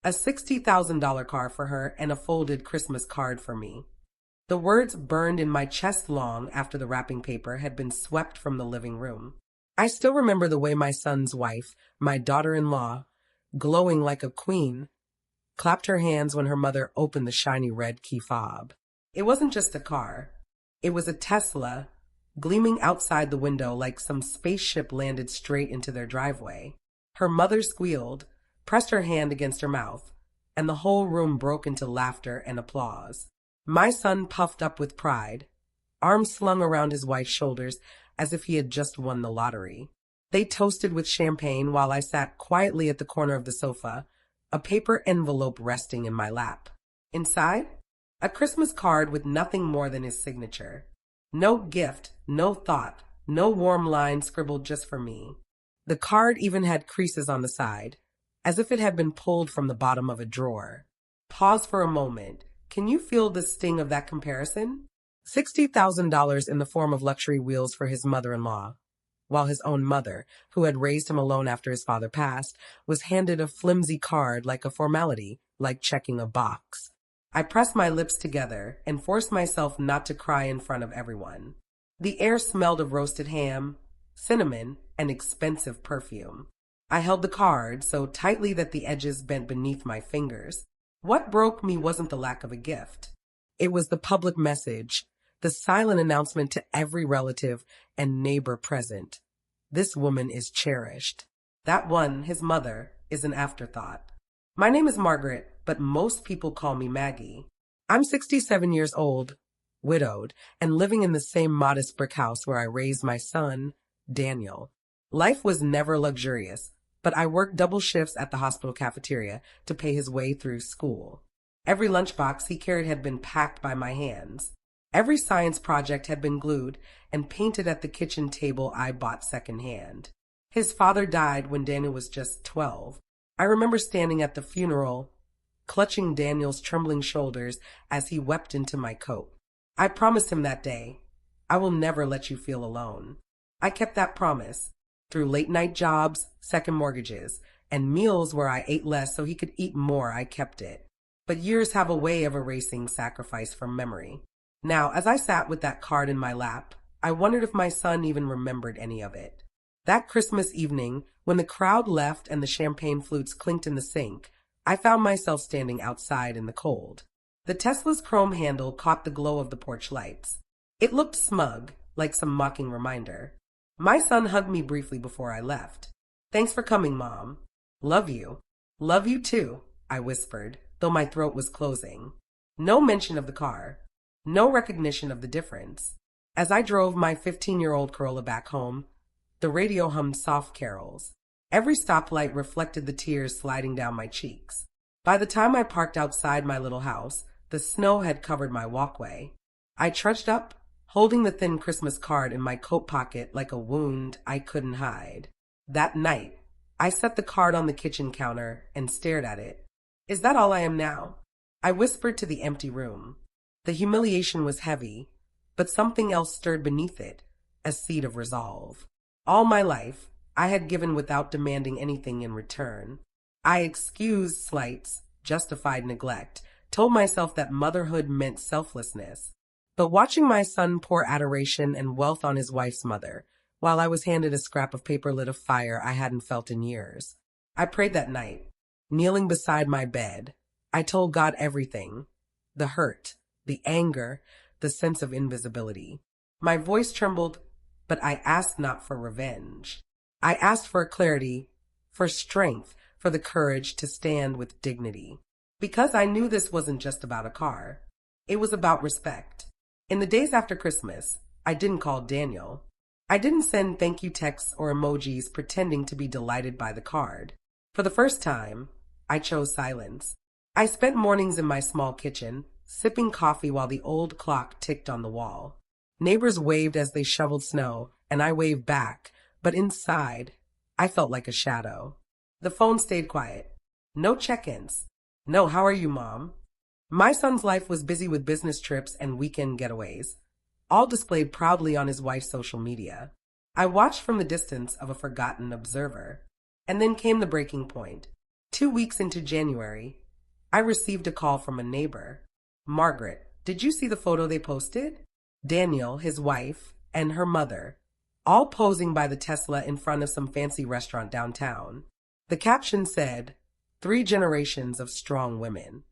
A $60,000 car for her and a folded Christmas card for me. The words burned in my chest long after the wrapping paper had been swept from the living room. I still remember the way my son's wife, my daughter-in-law, glowing like a queen, clapped her hands when her mother opened the shiny red key fob. It wasn't just a car. It was a Tesla, gleaming outside the window like some spaceship landed straight into their driveway. Her mother squealed, pressed her hand against her mouth, and the whole room broke into laughter and applause. My son puffed up with pride, arms slung around his wife's shoulders as if he had just won the lottery. They toasted with champagne while I sat quietly at the corner of the sofa, a paper envelope resting in my lap. Inside, a Christmas card with nothing more than his signature. No gift, no thought, no warm line scribbled just for me. The card even had creases on the side, as if it had been pulled from the bottom of a drawer. Pause for a moment. Can you feel the sting of that comparison? $60,000 in the form of luxury wheels for his mother-in-law, while his own mother, who had raised him alone after his father passed, was handed a flimsy card like a formality, like checking a box. I pressed my lips together and forced myself not to cry in front of everyone. The air smelled of roasted ham, cinnamon, and expensive perfume. I held the card so tightly that the edges bent beneath my fingers. What broke me wasn't the lack of a gift. It was the public message, the silent announcement to every relative and neighbor present. This woman is cherished. That one, his mother, is an afterthought. My name is Margaret, but most people call me Maggie. I'm 67 years old, widowed, and living in the same modest brick house where I raised my son, Daniel. Life was never luxurious, but I worked double shifts at the hospital cafeteria to pay his way through school. Every lunchbox he carried had been packed by my hands. Every science project had been glued and painted at the kitchen table I bought secondhand. His father died when Daniel was just 12. I remember standing at the funeral, clutching Daniel's trembling shoulders as he wept into my coat. I promised him that day, I will never let you feel alone. I kept that promise. Through late-night jobs, second mortgages, and meals where I ate less so he could eat more, I kept it. But years have a way of erasing sacrifice from memory. Now, as I sat with that card in my lap, I wondered if my son even remembered any of it. That Christmas evening, when the crowd left and the champagne flutes clinked in the sink, I found myself standing outside in the cold. The Tesla's chrome handle caught the glow of the porch lights. It looked smug, like some mocking reminder. My son hugged me briefly before I left. Thanks for coming, Mom. Love you. Love you too, I whispered, though my throat was closing. No mention of the car. No recognition of the difference. As I drove my 15-year-old Corolla back home, the radio hummed soft carols. Every stoplight reflected the tears sliding down my cheeks. By the time I parked outside my little house, the snow had covered my walkway. I trudged up, holding the thin Christmas card in my coat pocket like a wound I couldn't hide. That night, I set the card on the kitchen counter and stared at it. Is that all I am now? I whispered to the empty room. The humiliation was heavy, but something else stirred beneath it, a seed of resolve. All my life, I had given without demanding anything in return. I excused slights, justified neglect, told myself that motherhood meant selflessness. But watching my son pour adoration and wealth on his wife's mother, while I was handed a scrap of paper lit a fire I hadn't felt in years. I prayed that night, kneeling beside my bed. I told God everything, the hurt, the anger, the sense of invisibility. My voice trembled, but I asked not for revenge. I asked for clarity, for strength, for the courage to stand with dignity. Because I knew this wasn't just about a car. It was about respect. In the days after Christmas, I didn't call Daniel. I didn't send thank you texts or emojis pretending to be delighted by the card. For the first time, I chose silence. I spent mornings in my small kitchen, sipping coffee while the old clock ticked on the wall. Neighbors waved as they shoveled snow, and I waved back, but inside, I felt like a shadow. The phone stayed quiet. No check-ins. No, how are you, Mom? My son's life was busy with business trips and weekend getaways, all displayed proudly on his wife's social media. I watched from the distance of a forgotten observer. And then came the breaking point. 2 weeks into January, I received a call from a neighbor. Margaret, did you see the photo they posted? Daniel, his wife, and her mother, all posing by the Tesla in front of some fancy restaurant downtown. The caption said, 3 generations of strong women.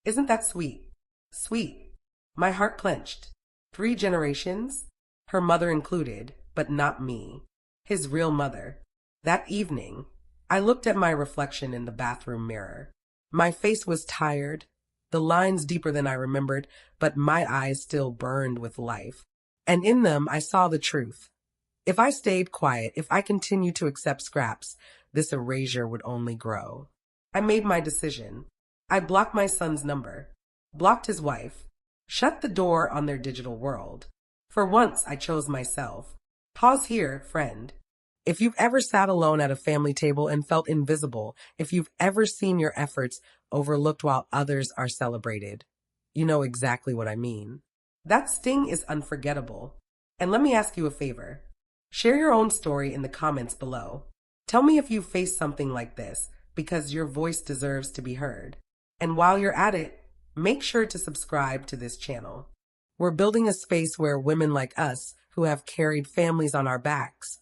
Isn't that sweet? Sweet. My heart clenched. 3 generations? Her mother included, but not me. His real mother. That evening, I looked at my reflection in the bathroom mirror. My face was tired, the lines deeper than I remembered, but my eyes still burned with life. And in them, I saw the truth. If I stayed quiet, if I continued to accept scraps, this erasure would only grow. I made my decision. I blocked my son's number, blocked his wife, shut the door on their digital world. For once, I chose myself. Pause here, friend. If you've ever sat alone at a family table and felt invisible, if you've ever seen your efforts overlooked while others are celebrated, you know exactly what I mean. That sting is unforgettable. And let me ask you a favor. Share your own story in the comments below. Tell me if you faced something like this, because your voice deserves to be heard. And while you're at it, make sure to subscribe to this channel. We're building a space where women like us, who have carried families on our backs,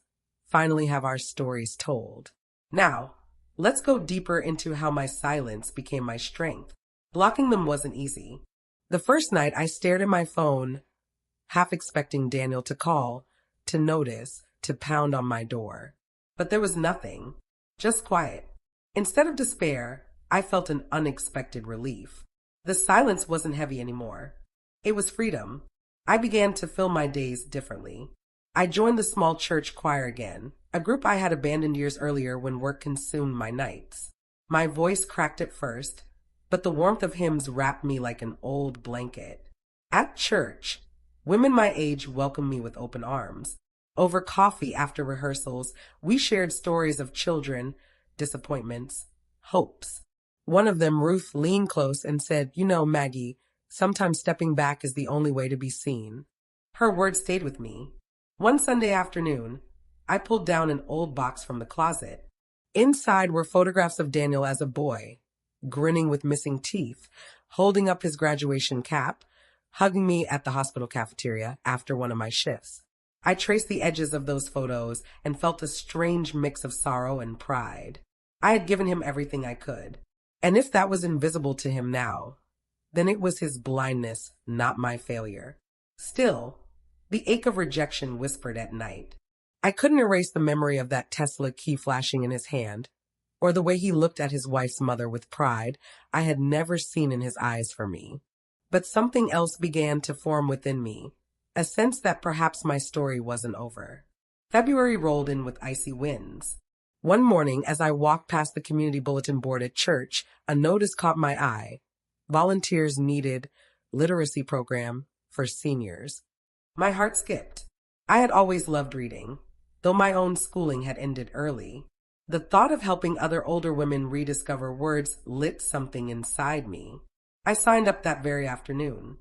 finally have our stories told. Now, let's go deeper into how my silence became my strength. Blocking them wasn't easy. The first night I stared at my phone, half expecting Daniel to call, to notice, to pound on my door. But there was nothing, just quiet. Instead of despair, I felt an unexpected relief. The silence wasn't heavy anymore. It was freedom. I began to fill my days differently. I joined the small church choir again, a group I had abandoned years earlier when work consumed my nights. My voice cracked at first, but the warmth of hymns wrapped me like an old blanket. At church, women my age welcomed me with open arms. Over coffee after rehearsals, we shared stories of children, disappointments, hopes. One of them, Ruth, leaned close and said, "You know, Maggie, sometimes stepping back is the only way to be seen." Her words stayed with me. One Sunday afternoon, I pulled down an old box from the closet. Inside were photographs of Daniel as a boy, grinning with missing teeth, holding up his graduation cap, hugging me at the hospital cafeteria after one of my shifts. I traced the edges of those photos and felt a strange mix of sorrow and pride. I had given him everything I could. And if that was invisible to him now, then it was his blindness, not my failure. Still, the ache of rejection whispered at night. I couldn't erase the memory of that Tesla key flashing in his hand, or the way he looked at his wife's mother with pride I had never seen in his eyes for me. But something else began to form within me, a sense that perhaps my story wasn't over. February rolled in with icy winds. One morning, as I walked past the community bulletin board at church, a notice caught my eye. Volunteers needed literacy program for seniors. My heart skipped. I had always loved reading, though my own schooling had ended early. The thought of helping other older women rediscover words lit something inside me. I signed up that very afternoon.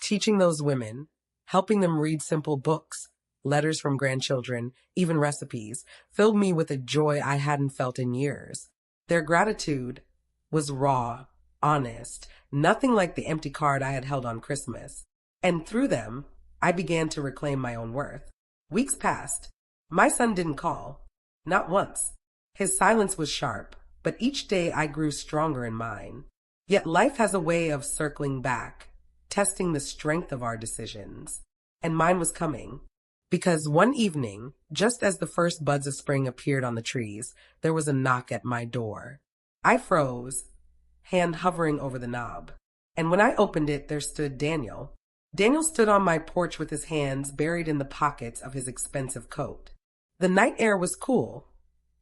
Teaching those women, helping them read simple books, letters from grandchildren, even recipes, filled me with a joy I hadn't felt in years. Their gratitude was raw, honest, nothing like the empty card I had held on Christmas. And through them, I began to reclaim my own worth. Weeks passed. My son didn't call. Not once. His silence was sharp, but each day I grew stronger in mine. Yet life has a way of circling back, testing the strength of our decisions. And mine was coming. Because one evening, just as the first buds of spring appeared on the trees, there was a knock at my door. I froze, hand hovering over the knob. And when I opened it, there stood Daniel. Daniel stood on my porch with his hands buried in the pockets of his expensive coat. The night air was cool,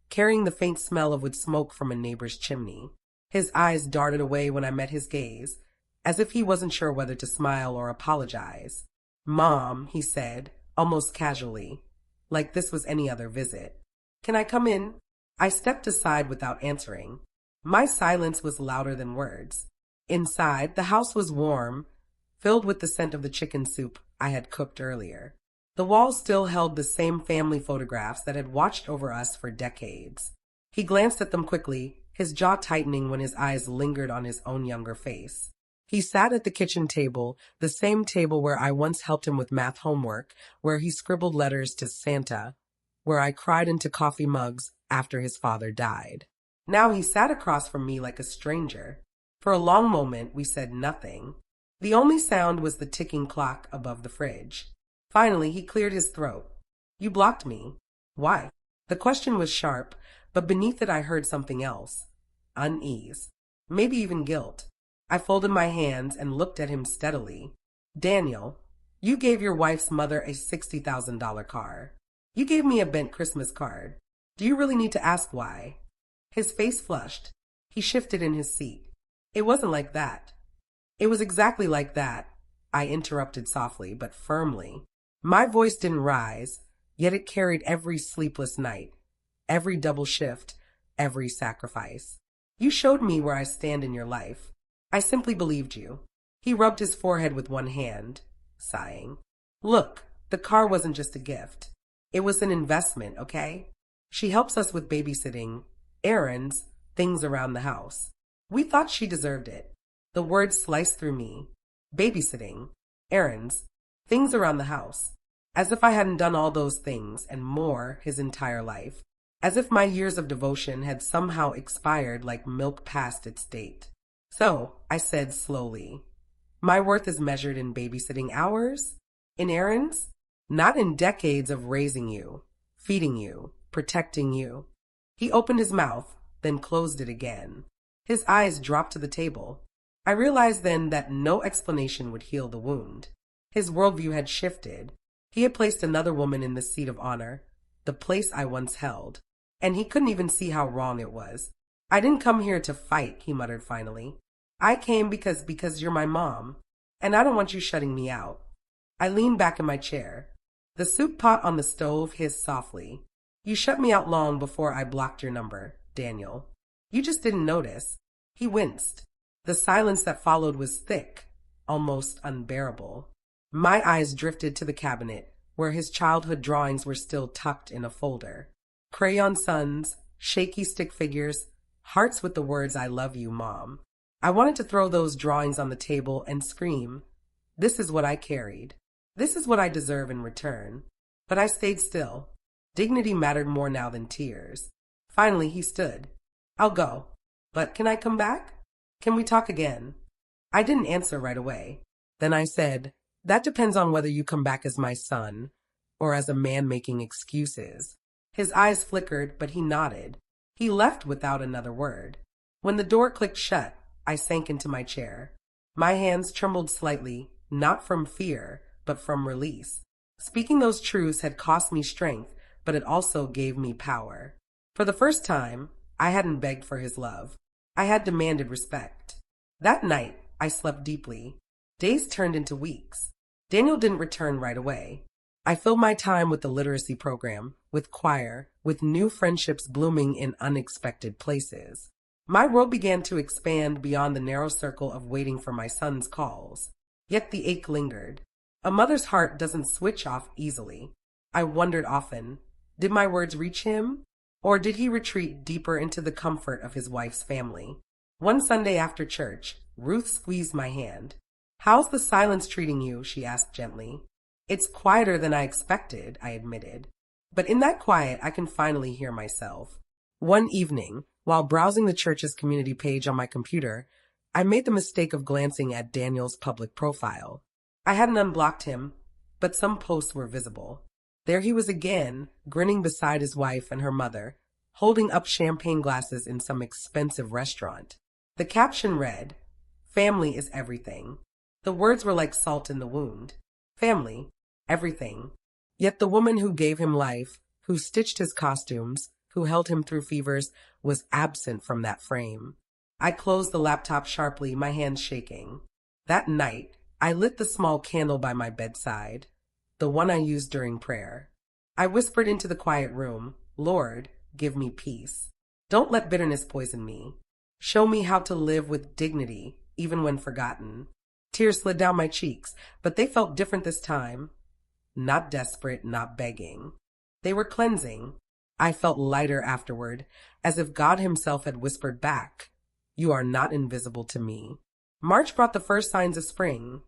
carrying the faint smell of wood smoke from a neighbor's chimney. His eyes darted away when I met his gaze, as if he wasn't sure whether to smile or apologize. "Mom," he said, almost casually, like this was any other visit. "Can I come in?" I stepped aside without answering. My silence was louder than words. Inside, the house was warm, filled with the scent of the chicken soup I had cooked earlier. The walls still held the same family photographs that had watched over us for decades. He glanced at them quickly, his jaw tightening when his eyes lingered on his own younger face. He sat at the kitchen table, the same table where I once helped him with math homework, where he scribbled letters to Santa, where I cried into coffee mugs after his father died. Now he sat across from me like a stranger. For a long moment, we said nothing. The only sound was the ticking clock above the fridge. Finally, he cleared his throat. "You blocked me. Why?" The question was sharp, but beneath it I heard something else. Unease. Maybe even guilt. I folded my hands and looked at him steadily. "Daniel, you gave your wife's mother a $60,000 car. You gave me a bent Christmas card. Do you really need to ask why?" His face flushed. He shifted in his seat. "It wasn't like that." "It was exactly like that," I interrupted softly but firmly. My voice didn't rise, yet it carried every sleepless night, every double shift, every sacrifice. "You showed me where I stand in your life. I simply believed you." He rubbed his forehead with one hand, sighing. "Look, the car wasn't just a gift. It was an investment, okay? She helps us with babysitting, errands, things around the house. We thought she deserved it." The words sliced through me. Babysitting, errands, things around the house. As if I hadn't done all those things and more his entire life. As if my years of devotion had somehow expired like milk past its date. "So," I said slowly, "my worth is measured in babysitting hours? In errands? Not in decades of raising you, feeding you, protecting you." He opened his mouth, then closed it again. His eyes dropped to the table. I realized then that no explanation would heal the wound. His worldview had shifted. He had placed another woman in the seat of honor, the place I once held, and he couldn't even see how wrong it was. "I didn't come here to fight," he muttered finally. "I came because you're my mom, and I don't want you shutting me out." I leaned back in my chair. The soup pot on the stove hissed softly. "You shut me out long before I blocked your number, Daniel. You just didn't notice." He winced. The silence that followed was thick, almost unbearable. My eyes drifted to the cabinet, where his childhood drawings were still tucked in a folder. Crayon suns, shaky stick figures, hearts with the words "I love you, Mom." I wanted to throw those drawings on the table and scream, "This is what I carried. This is what I deserve in return." But I stayed still. Dignity mattered more now than tears. Finally, he stood. "I'll go. But can I come back? Can we talk again?" I didn't answer right away. Then I said, "That depends on whether you come back as my son or as a man making excuses." His eyes flickered, but he nodded. He left without another word. When the door clicked shut, I sank into my chair. My hands trembled slightly, not from fear, but from release. Speaking those truths had cost me strength, but it also gave me power. For the first time, I hadn't begged for his love. I had demanded respect. That night, I slept deeply. Days turned into weeks. Daniel didn't return right away. I filled my time with the literacy program, with choir, with new friendships blooming in unexpected places. My world began to expand beyond the narrow circle of waiting for my son's calls. Yet the ache lingered. A mother's heart doesn't switch off easily. I wondered often, did my words reach him? Or did he retreat deeper into the comfort of his wife's family? One Sunday after church, Ruth squeezed my hand. "How's the silence treating you?" she asked gently. "It's quieter than I expected," I admitted. But in that quiet, I can finally hear myself. One evening, while browsing the church's community page on my computer, I made the mistake of glancing at Daniel's public profile. I hadn't unblocked him, but some posts were visible. There he was again, grinning beside his wife and her mother, holding up champagne glasses in some expensive restaurant. The caption read, "Family is everything." The words were like salt in the wound. Family, everything. Yet the woman who gave him life, who stitched his costumes, who held him through fevers, was absent from that frame. I closed the laptop sharply, my hands shaking. That night, I lit the small candle by my bedside, the one I used during prayer. I whispered into the quiet room, "Lord, give me peace. Don't let bitterness poison me. Show me how to live with dignity, even when forgotten." Tears slid down my cheeks, but they felt different this time. Not desperate, not begging. They were cleansing. I felt lighter afterward, as if God himself had whispered back, "You are not invisible to me." March brought the first signs of spring.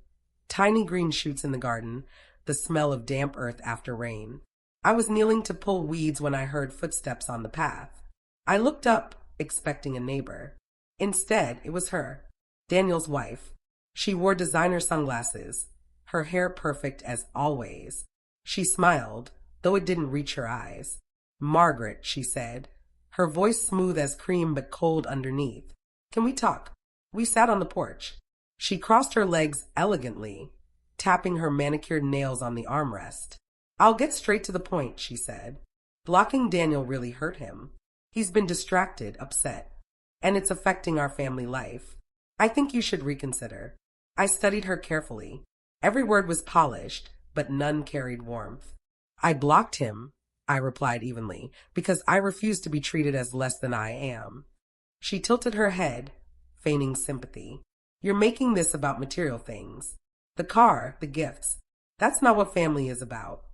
Tiny green shoots in the garden, the smell of damp earth after rain. I was kneeling to pull weeds when I heard footsteps on the path. I looked up, expecting a neighbor. Instead, it was her, Daniel's wife. She wore designer sunglasses, her hair perfect as always. She smiled, though it didn't reach her eyes. "Margaret," she said, her voice smooth as cream but cold underneath. "Can we talk?" We sat on the porch. She crossed her legs elegantly, tapping her manicured nails on the armrest. "I'll get straight to the point," she said. Blocking Daniel really hurt him. He's been distracted, upset, and it's affecting our family life. I think you should reconsider. I studied her carefully. Every word was polished, but none carried warmth. "I blocked him," I replied evenly, "because I refuse to be treated as less than I am." She tilted her head, feigning sympathy. "You're making this about material things. The car, the gifts. That's not what family is about."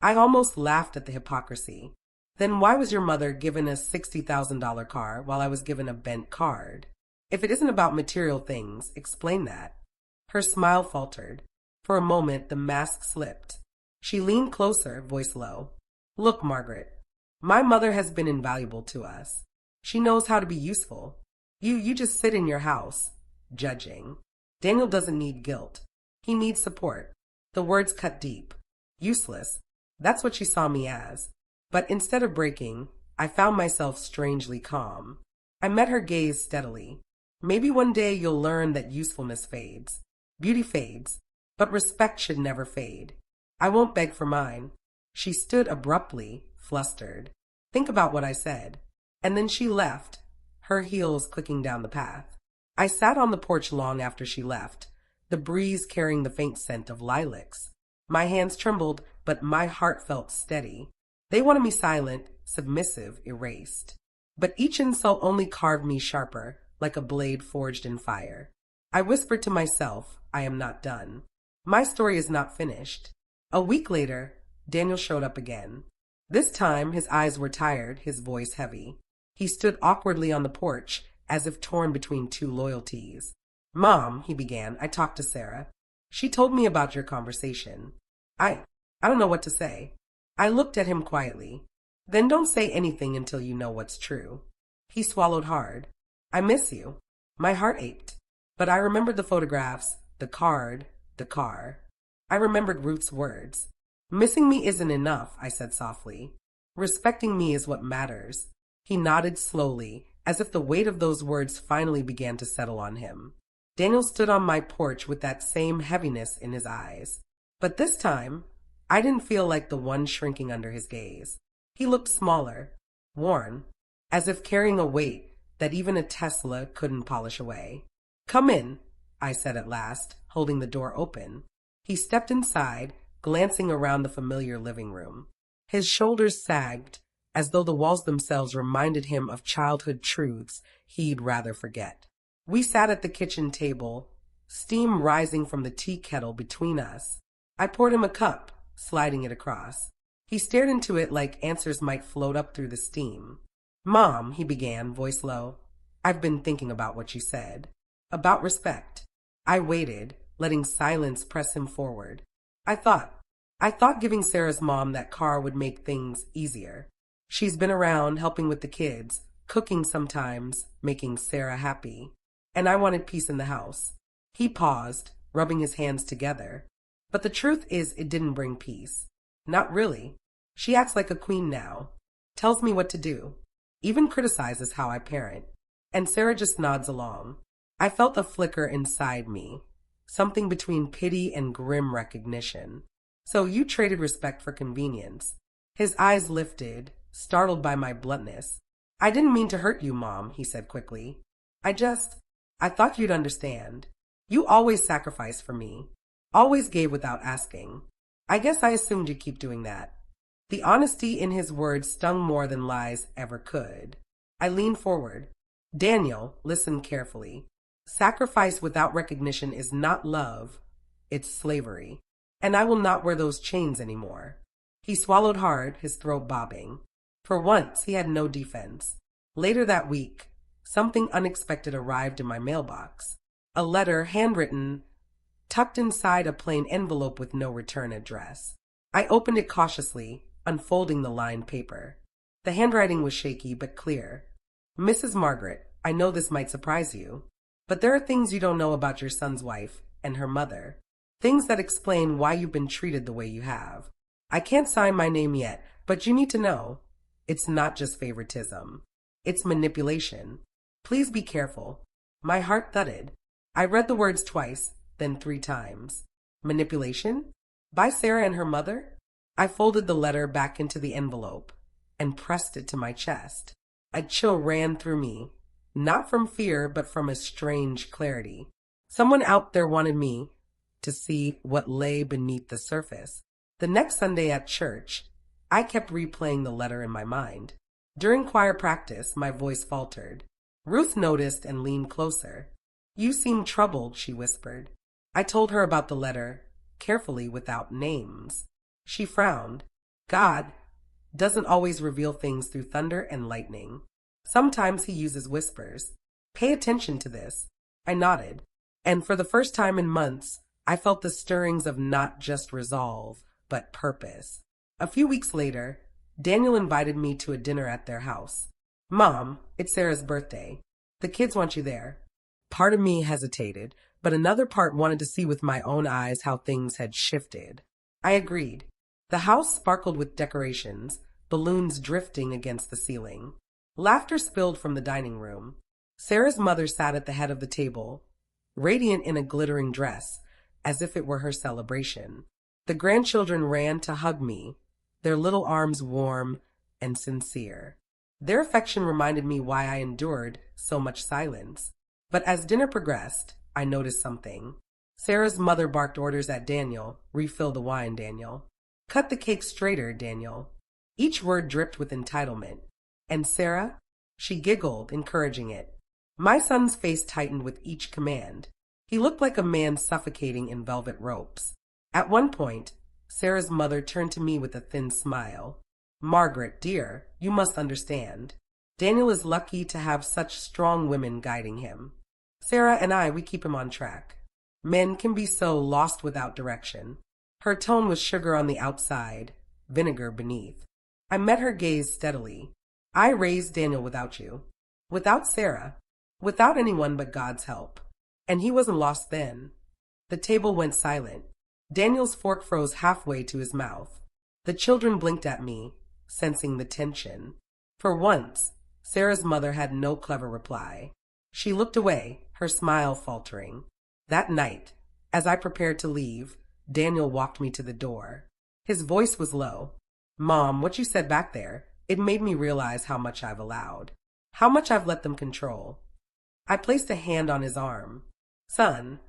I almost laughed at the hypocrisy. Then why was your mother given a $60,000 car while I was given a bent card? If it isn't about material things, explain that. Her smile faltered. For a moment, the mask slipped. She leaned closer, voice low. "Look, Margaret, my mother has been invaluable to us. She knows how to be useful. You just sit in your house, judging. Daniel doesn't need guilt. He needs support." The words cut deep. Useless. That's what she saw me as. But instead of breaking, I found myself strangely calm. I met her gaze steadily. "Maybe one day you'll learn that usefulness fades. Beauty fades, but respect should never fade. I won't beg for mine." She stood abruptly, flustered. "Think about what I said." And then she left, her heels clicking down the path. I sat on the porch long after she left, the breeze carrying the faint scent of lilacs. My hands trembled, but my heart felt steady. They wanted me silent, submissive, erased. But each insult only carved me sharper, like a blade forged in fire. I whispered to myself, I am not done. My story is not finished. A week later, Daniel showed up again. This time, his eyes were tired, his voice heavy. He stood awkwardly on the porch, as if torn between two loyalties. "Mom," he began, "I talked to Sarah. She told me about your conversation. I don't know what to say." I looked at him quietly. "Then don't say anything until you know what's true." He swallowed hard. "I miss you." My heart ached. But I remembered the photographs, the card, the car. I remembered Ruth's words. "Missing me isn't enough," I said softly. "Respecting me is what matters." He nodded slowly, as if the weight of those words finally began to settle on him. Daniel stood on my porch with that same heaviness in his eyes. But this time, I didn't feel like the one shrinking under his gaze. He looked smaller, worn, as if carrying a weight that even a Tesla couldn't polish away. "Come in," I said at last, holding the door open. He stepped inside, glancing around the familiar living room. His shoulders sagged, as though the walls themselves reminded him of childhood truths he'd rather forget. We sat at the kitchen table, steam rising from the tea kettle between us. I poured him a cup, sliding it across. He stared into it like answers might float up through the steam. "Mom," he began, voice low, "I've been thinking about what you said. About respect." I waited, letting silence press him forward. I thought giving Sarah's mom that car would make things easier. She's been around, helping with the kids, cooking sometimes, making Sarah happy. And I wanted peace in the house. He paused, rubbing his hands together. But the truth is, it didn't bring peace. Not really. She acts like a queen now. Tells me what to do. Even criticizes how I parent. And Sarah just nods along. I felt a flicker inside me. Something between pity and grim recognition. "So you traded respect for convenience." His eyes lifted, startled by my bluntness. "I didn't mean to hurt you, Mom," he said quickly. I thought you'd understand. You always sacrificed for me. Always gave without asking. I guess I assumed you'd keep doing that." The honesty in his words stung more than lies ever could. I leaned forward. "Daniel, listen carefully. Sacrifice without recognition is not love. It's slavery. And I will not wear those chains anymore." He swallowed hard, his throat bobbing. For once, he had no defense. Later that week, something unexpected arrived in my mailbox. A letter, handwritten, tucked inside a plain envelope with no return address. I opened it cautiously, unfolding the lined paper. The handwriting was shaky but clear. Mrs. Margaret, I know this might surprise you, but there are things you don't know about your son's wife and her mother. Things that explain why you've been treated the way you have. I can't sign my name yet, but you need to know. It's not just favoritism. It's manipulation. Please be careful. My heart thudded. I read the words twice, then 3 times. Manipulation? By Sarah and her mother? I folded the letter back into the envelope and pressed it to my chest. A chill ran through me, not from fear, but from a strange clarity. Someone out there wanted me to see what lay beneath the surface. The next Sunday at church, I kept replaying the letter in my mind. During choir practice, my voice faltered. Ruth noticed and leaned closer. You seem troubled, she whispered. I told her about the letter, carefully without names. She frowned. God doesn't always reveal things through thunder and lightning. Sometimes he uses whispers. Pay attention to this. I nodded, and for the first time in months, I felt the stirrings of not just resolve, but purpose. A few weeks later, Daniel invited me to a dinner at their house. Mom, it's Sarah's birthday. The kids want you there. Part of me hesitated, but another part wanted to see with my own eyes how things had shifted. I agreed. The house sparkled with decorations, balloons drifting against the ceiling. Laughter spilled from the dining room. Sarah's mother sat at the head of the table, radiant in a glittering dress, as if it were her celebration. The grandchildren ran to hug me, their little arms warm and sincere. Their affection reminded me why I endured so much silence. But as dinner progressed, I noticed something. Sarah's mother barked orders at Daniel. Refill the wine, Daniel. Cut the cake straighter, Daniel. Each word dripped with entitlement. And Sarah? She giggled, encouraging it. My son's face tightened with each command. He looked like a man suffocating in velvet ropes. At one point, Sarah's mother turned to me with a thin smile. Margaret, dear, you must understand. Daniel is lucky to have such strong women guiding him. Sarah and we keep him on track. Men can be so lost without direction. Her tone was sugar on the outside, vinegar beneath. I met her gaze steadily. I raised Daniel without you. Without Sarah. Without anyone but God's help. And he wasn't lost then. The table went silent. Daniel's fork froze halfway to his mouth. The children blinked at me, sensing the tension. For once, Sarah's mother had no clever reply. She looked away, her smile faltering. That night, as I prepared to leave, Daniel walked me to the door. His voice was low. Mom, what you said back there, it made me realize how much I've allowed. How much I've let them control. I placed a hand on his arm. Son,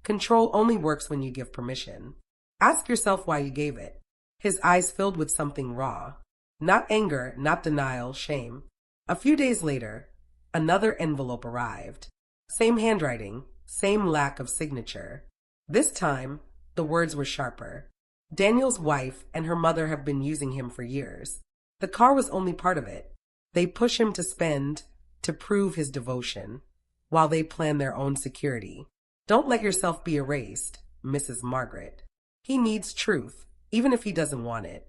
control only works when you give permission. Ask yourself why you gave it. His eyes filled with something raw. Not anger, not denial, shame. A few days later, another envelope arrived. Same handwriting, same lack of signature. This time, the words were sharper. Daniel's wife and her mother have been using him for years. The car was only part of it. They push him to spend, to prove his devotion, while they plan their own security. Don't let yourself be erased, Mrs. Margaret. He needs truth, even if he doesn't want it.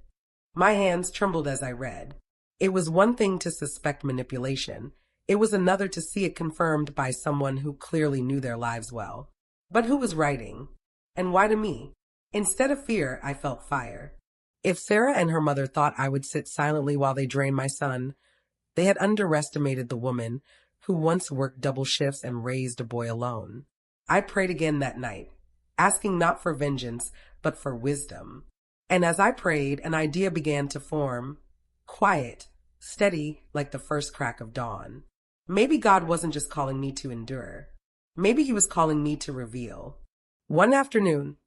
My hands trembled as I read. It was one thing to suspect manipulation. It was another to see it confirmed by someone who clearly knew their lives well. But who was writing? And why to me? Instead of fear, I felt fire. If Sarah and her mother thought I would sit silently while they drained my son, they had underestimated the woman who once worked double shifts and raised a boy alone. I prayed again that night, asking not for vengeance, but for wisdom. And as I prayed, an idea began to form, quiet, steady, like the first crack of dawn. Maybe God wasn't just calling me to endure. Maybe he was calling me to reveal. One afternoon,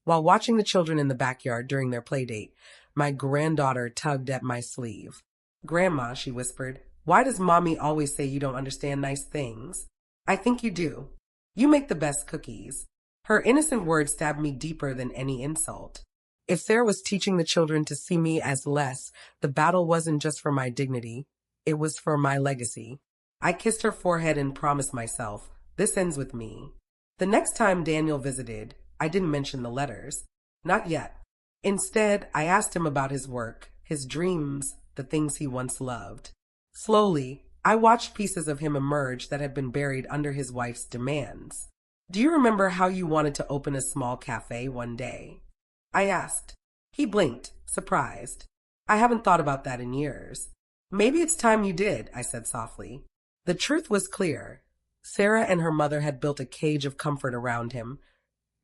while watching the children in the backyard during their play date, my granddaughter tugged at my sleeve. Grandma, she whispered, why does Mommy always say you don't understand nice things? I think you do. You make the best cookies. Her innocent words stabbed me deeper than any insult. If Sarah was teaching the children to see me as less, the battle wasn't just for my dignity, it was for my legacy. I kissed her forehead and promised myself, this ends with me. The next time Daniel visited, I didn't mention the letters. Not yet. Instead, I asked him about his work, his dreams, the things he once loved. Slowly, I watched pieces of him emerge that had been buried under his wife's demands. Do you remember how you wanted to open a small cafe one day? I asked. He blinked, surprised. I haven't thought about that in years. Maybe it's time you did, I said softly. The truth was clear. Sarah and her mother had built a cage of comfort around him,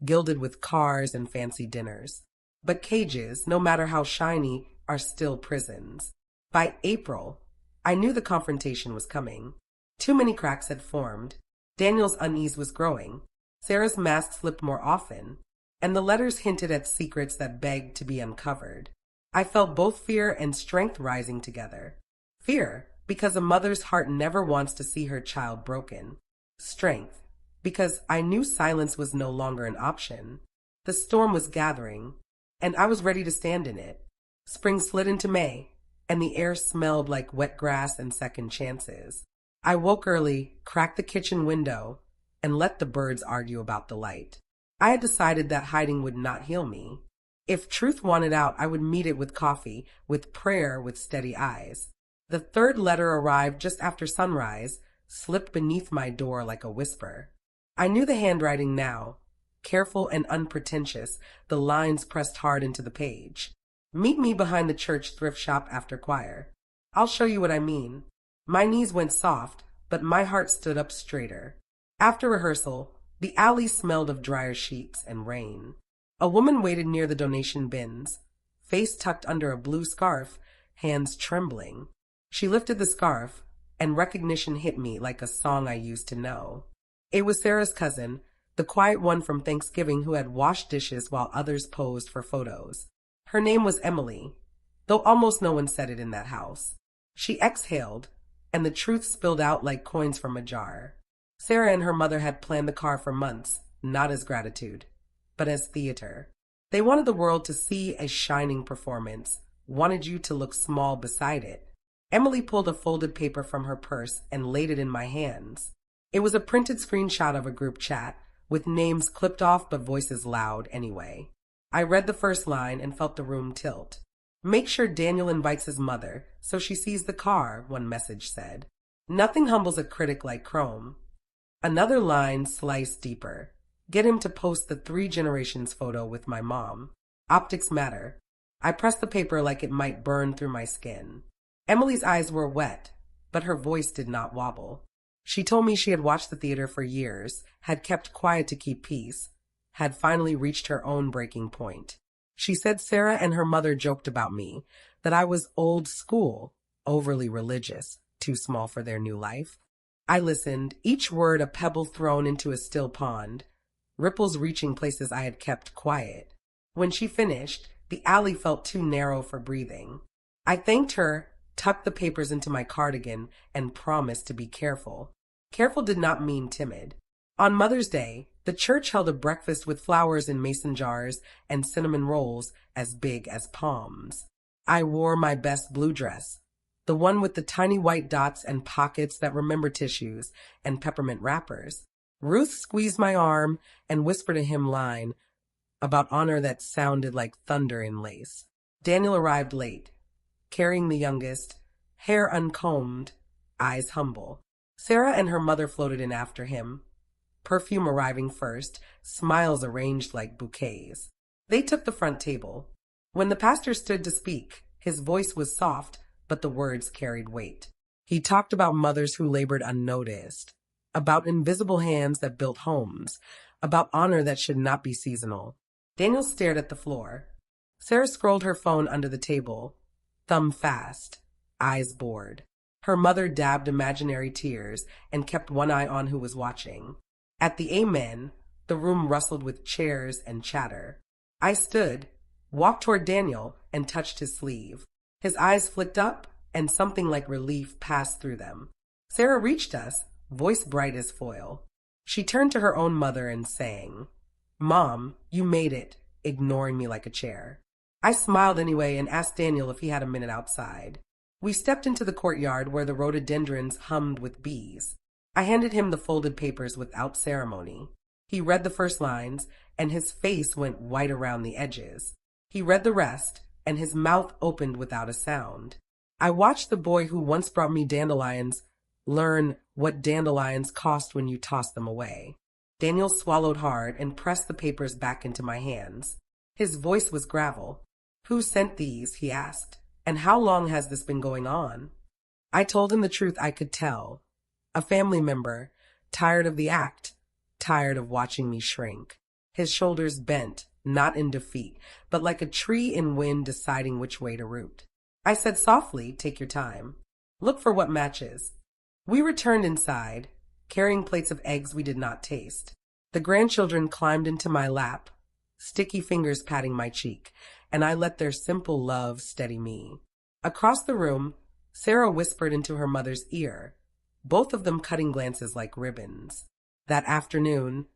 gilded with cars and fancy dinners. But cages, no matter how shiny, are still prisons. By April, I knew the confrontation was coming. Too many cracks had formed. Daniel's unease was growing. Sarah's mask slipped more often, and the letters hinted at secrets that begged to be uncovered. I felt both fear and strength rising together. Fear, because a mother's heart never wants to see her child broken. Strength, because I knew silence was no longer an option. The storm was gathering, and I was ready to stand in it. Spring slid into May, and the air smelled like wet grass and second chances. I woke early, cracked the kitchen window, and let the birds argue about the light. I had decided that hiding would not heal me. If truth wanted out, I would meet it with coffee, with prayer, with steady eyes. The third letter arrived just after sunrise, slipped beneath my door like a whisper. I knew the handwriting now. Careful and unpretentious, the lines pressed hard into the page. Meet me behind the church thrift shop after choir. I'll show you what I mean. My knees went soft, but my heart stood up straighter. After rehearsal, the alley smelled of dryer sheets and rain. A woman waited near the donation bins, face tucked under a blue scarf, hands trembling. She lifted the scarf, and recognition hit me like a song I used to know. It was Sarah's cousin, the quiet one from Thanksgiving who had washed dishes while others posed for photos. Her name was Emily, though almost no one said it in that house. She exhaled, and the truth spilled out like coins from a jar. Sarah and her mother had planned the car for months, not as gratitude, but as theater. They wanted the world to see a shining performance, wanted you to look small beside it. Emily pulled a folded paper from her purse and laid it in my hands. It was a printed screenshot of a group chat, with names clipped off but voices loud anyway. I read the first line and felt the room tilt. Make sure Daniel invites his mother, so she sees the car, one message said. Nothing humbles a critic like Chrome. Another line sliced deeper. Get him to post the 3 generations photo with my mom. Optics matter. I pressed the paper like it might burn through my skin. Emily's eyes were wet, but her voice did not wobble. She told me she had watched the theater for years, had kept quiet to keep peace, had finally reached her own breaking point. She said Sarah and her mother joked about me, that I was old school, overly religious, too small for their new life. I listened, each word a pebble thrown into a still pond, ripples reaching places I had kept quiet. When she finished, the alley felt too narrow for breathing. I thanked her, tucked the papers into my cardigan, and promised to be careful. Careful did not mean timid. On Mother's Day, the church held a breakfast with flowers in mason jars and cinnamon rolls as big as palms. I wore my best blue dress, the one with the tiny white dots and pockets that remember tissues and peppermint wrappers. Ruth squeezed my arm and whispered a hymn line about honor that sounded like thunder in lace. Daniel arrived late, carrying the youngest, hair uncombed, eyes humble. Sarah and her mother floated in after him, perfume arriving first, smiles arranged like bouquets. They took the front table. When the pastor stood to speak, his voice was soft, but the words carried weight. He talked about mothers who labored unnoticed, about invisible hands that built homes, about honor that should not be seasonal. Daniel stared at the floor. Sarah scrolled her phone under the table, thumb fast, eyes bored. Her mother dabbed imaginary tears and kept one eye on who was watching. At the amen, the room rustled with chairs and chatter. I stood, walked toward Daniel, and touched his sleeve. His eyes flicked up, and something like relief passed through them. Sarah reached us, voice bright as foil. She turned to her own mother and sang, "Mom, you made it," ignoring me like a chair. I smiled anyway and asked Daniel if he had a minute outside. We stepped into the courtyard where the rhododendrons hummed with bees. I handed him the folded papers without ceremony. He read the first lines, and his face went white around the edges. He read the rest, and his mouth opened without a sound. I watched the boy who once brought me dandelions learn what dandelions cost when you toss them away. Daniel swallowed hard and pressed the papers back into my hands. His voice was gravel. "Who sent these?" he asked. "And how long has this been going on?" I told him the truth I could tell. A family member, tired of the act, tired of watching me shrink. His shoulders bent, not in defeat, but like a tree in wind deciding which way to root. I said softly, "Take your time. Look for what matches." We returned inside, carrying plates of eggs we did not taste. The grandchildren climbed into my lap, sticky fingers patting my cheek, and I let their simple love steady me. Across the room, Sarah whispered into her mother's ear, both of them cutting glances like ribbons. That afternoon,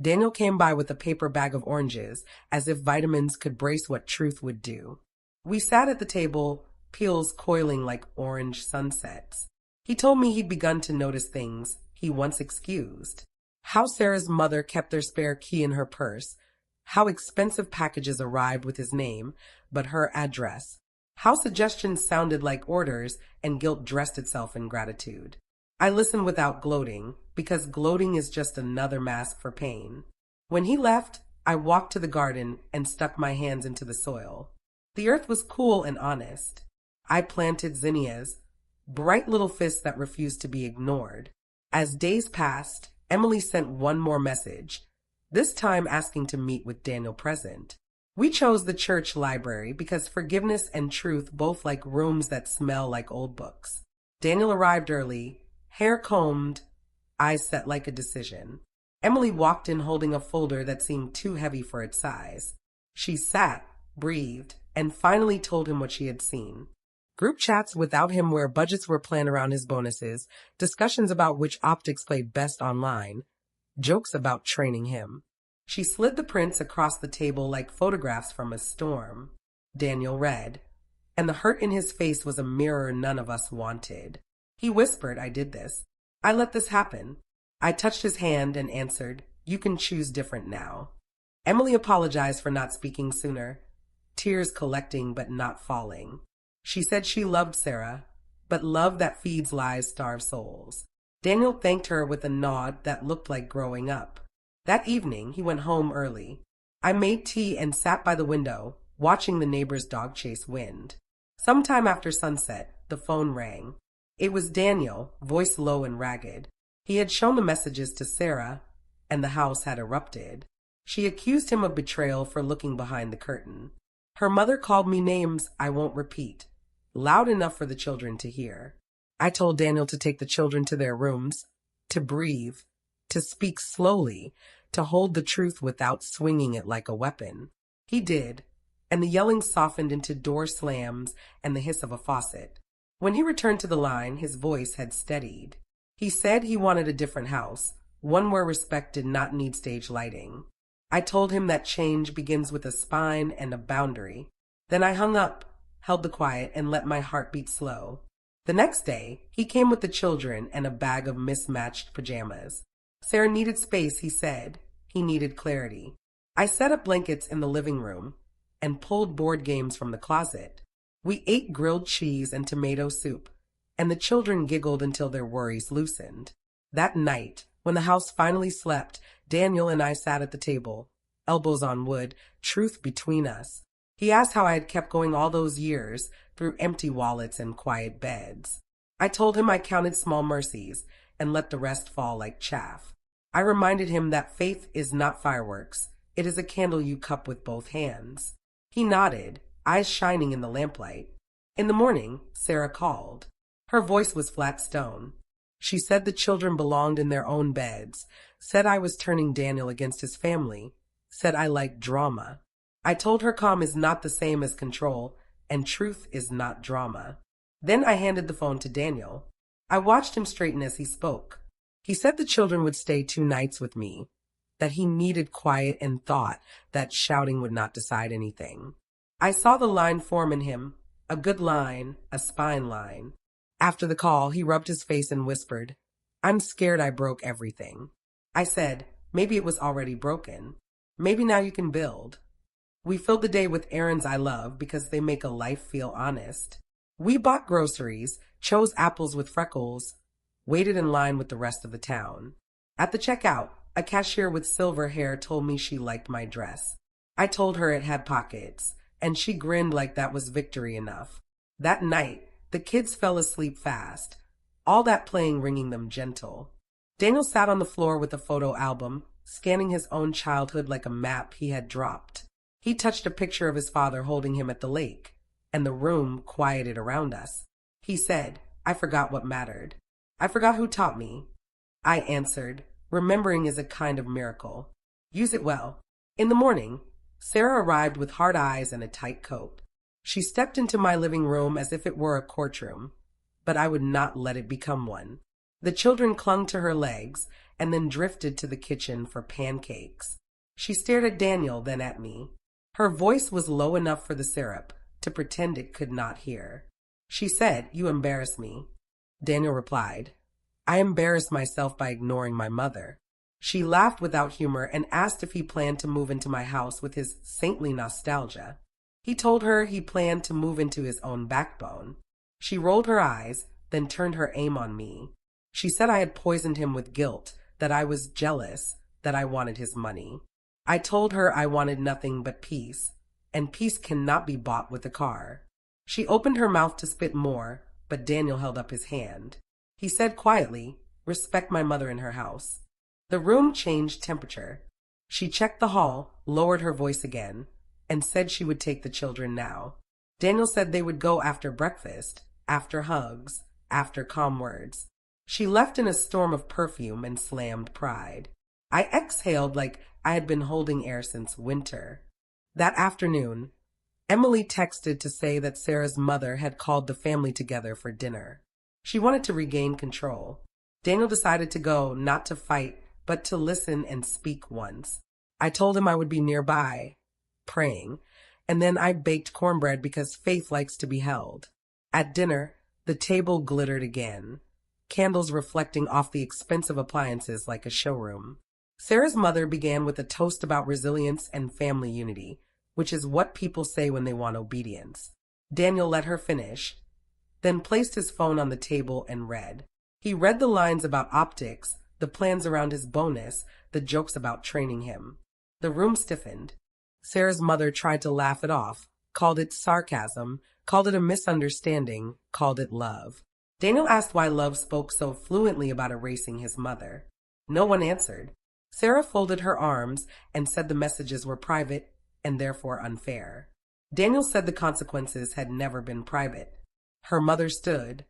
Daniel came by with a paper bag of oranges, as if vitamins could brace what truth would do. We sat at the table, peels coiling like orange sunsets. He told me he'd begun to notice things he once excused. How Sarah's mother kept their spare key in her purse. How expensive packages arrived with his name, but her address. How suggestions sounded like orders and guilt dressed itself in gratitude. I listened without gloating, because gloating is just another mask for pain. When he left, I walked to the garden and stuck my hands into the soil. The earth was cool and honest. I planted zinnias, bright little fists that refused to be ignored. As days passed, Emily sent one more message, this time asking to meet with Daniel present. We chose the church library because forgiveness and truth both like rooms that smell like old books. Daniel arrived early, hair combed, eyes set like a decision. Emily walked in holding a folder that seemed too heavy for its size. She sat, breathed, and finally told him what she had seen. Group chats without him where budgets were planned around his bonuses, discussions about which optics played best online, jokes about training him. She slid the prints across the table like photographs from a storm. Daniel read, and the hurt in his face was a mirror none of us wanted. He whispered, "I did this. I let this happen." I touched his hand and answered, "You can choose different now." Emily apologized for not speaking sooner, tears collecting but not falling. She said she loved Sarah, but love that feeds lies starves souls. Daniel thanked her with a nod that looked like growing up. That evening, he went home early. I made tea and sat by the window, watching the neighbor's dog chase wind. Sometime after sunset, the phone rang. It was Daniel, voice low and ragged. He had shown the messages to Sarah, and the house had erupted. She accused him of betrayal for looking behind the curtain. Her mother called me names I won't repeat, loud enough for the children to hear. I told Daniel to take the children to their rooms, to breathe, to speak slowly, to hold the truth without swinging it like a weapon. He did, and the yelling softened into door slams and the hiss of a faucet. When he returned to the line, his voice had steadied. He said he wanted a different house, one where respect did not need stage lighting. I told him that change begins with a spine and a boundary. Then I hung up, held the quiet, and let my heart beat slow. The next day, he came with the children and a bag of mismatched pajamas. Sarah needed space, he said. He needed clarity. I set up blankets in the living room and pulled board games from the closet. We ate grilled cheese and tomato soup, and the children giggled until their worries loosened. That night, when the house finally slept, Daniel and I sat at the table, elbows on wood, truth between us. He asked how I had kept going all those years through empty wallets and quiet beds. I told him I counted small mercies and let the rest fall like chaff. I reminded him that faith is not fireworks. It is a candle you cup with both hands. He nodded, eyes shining in the lamplight. In the morning, Sarah called. Her voice was flat stone. She said the children belonged in their own beds, said I was turning Daniel against his family, said I liked drama. I told her calm is not the same as control, and truth is not drama. Then I handed the phone to Daniel. I watched him straighten as he spoke. He said the children would stay 2 nights with me, that he needed quiet and thought, that shouting would not decide anything. I saw the line form in him, a good line, a spine line. After the call, he rubbed his face and whispered, "I'm scared I broke everything." I said, "Maybe it was already broken. Maybe now you can build." We filled the day with errands I love because they make a life feel honest. We bought groceries, chose apples with freckles, waited in line with the rest of the town. At the checkout, a cashier with silver hair told me she liked my dress. I told her it had pockets, and she grinned like that was victory enough. That night, the kids fell asleep fast, all that playing ringing them gentle. Daniel sat on the floor with a photo album, scanning his own childhood like a map he had dropped. He touched a picture of his father holding him at the lake, and the room quieted around us. He said, "I forgot what mattered. I forgot who taught me." I answered, "Remembering is a kind of miracle. Use it well." In the morning, Sarah arrived with hard eyes and a tight coat. She stepped into my living room as if it were a courtroom, but I would not let it become one. The children clung to her legs and then drifted to the kitchen for pancakes. She stared at Daniel, then at me. Her voice was low enough for the syrup to pretend it could not hear. She said, "You embarrass me." Daniel replied, "I embarrassed myself by ignoring my mother." She laughed without humor and asked if he planned to move into my house with his saintly nostalgia. He told her he planned to move into his own backbone. She rolled her eyes, then turned her aim on me. She said I had poisoned him with guilt, that I was jealous, that I wanted his money. I told her I wanted nothing but peace, and peace cannot be bought with a car. She opened her mouth to spit more, but Daniel held up his hand. He said quietly, "Respect my mother in her house." The room changed temperature. She checked the hall, lowered her voice again, and said she would take the children now. Daniel said they would go after breakfast, after hugs, after calm words. She left in a storm of perfume and slammed pride. I exhaled like I had been holding air since winter. That afternoon, Emily texted to say that Sarah's mother had called the family together for dinner. She wanted to regain control. Daniel decided to go, not to fight, but to listen and speak once. I told him I would be nearby, praying, and then I baked cornbread because faith likes to be held. At dinner, the table glittered again, candles reflecting off the expensive appliances like a showroom. Sarah's mother began with a toast about resilience and family unity, which is what people say when they want obedience. Daniel let her finish, then placed his phone on the table and read. He read the lines about optics, the plans around his bonus, the jokes about training him. The room stiffened. Sarah's mother tried to laugh it off, called it sarcasm, called it a misunderstanding, called it love. Daniel asked why Love spoke so fluently about erasing his mother. No one answered. Sarah folded her arms and said the messages were private and therefore unfair. Daniel said the consequences had never been private. Her mother stood,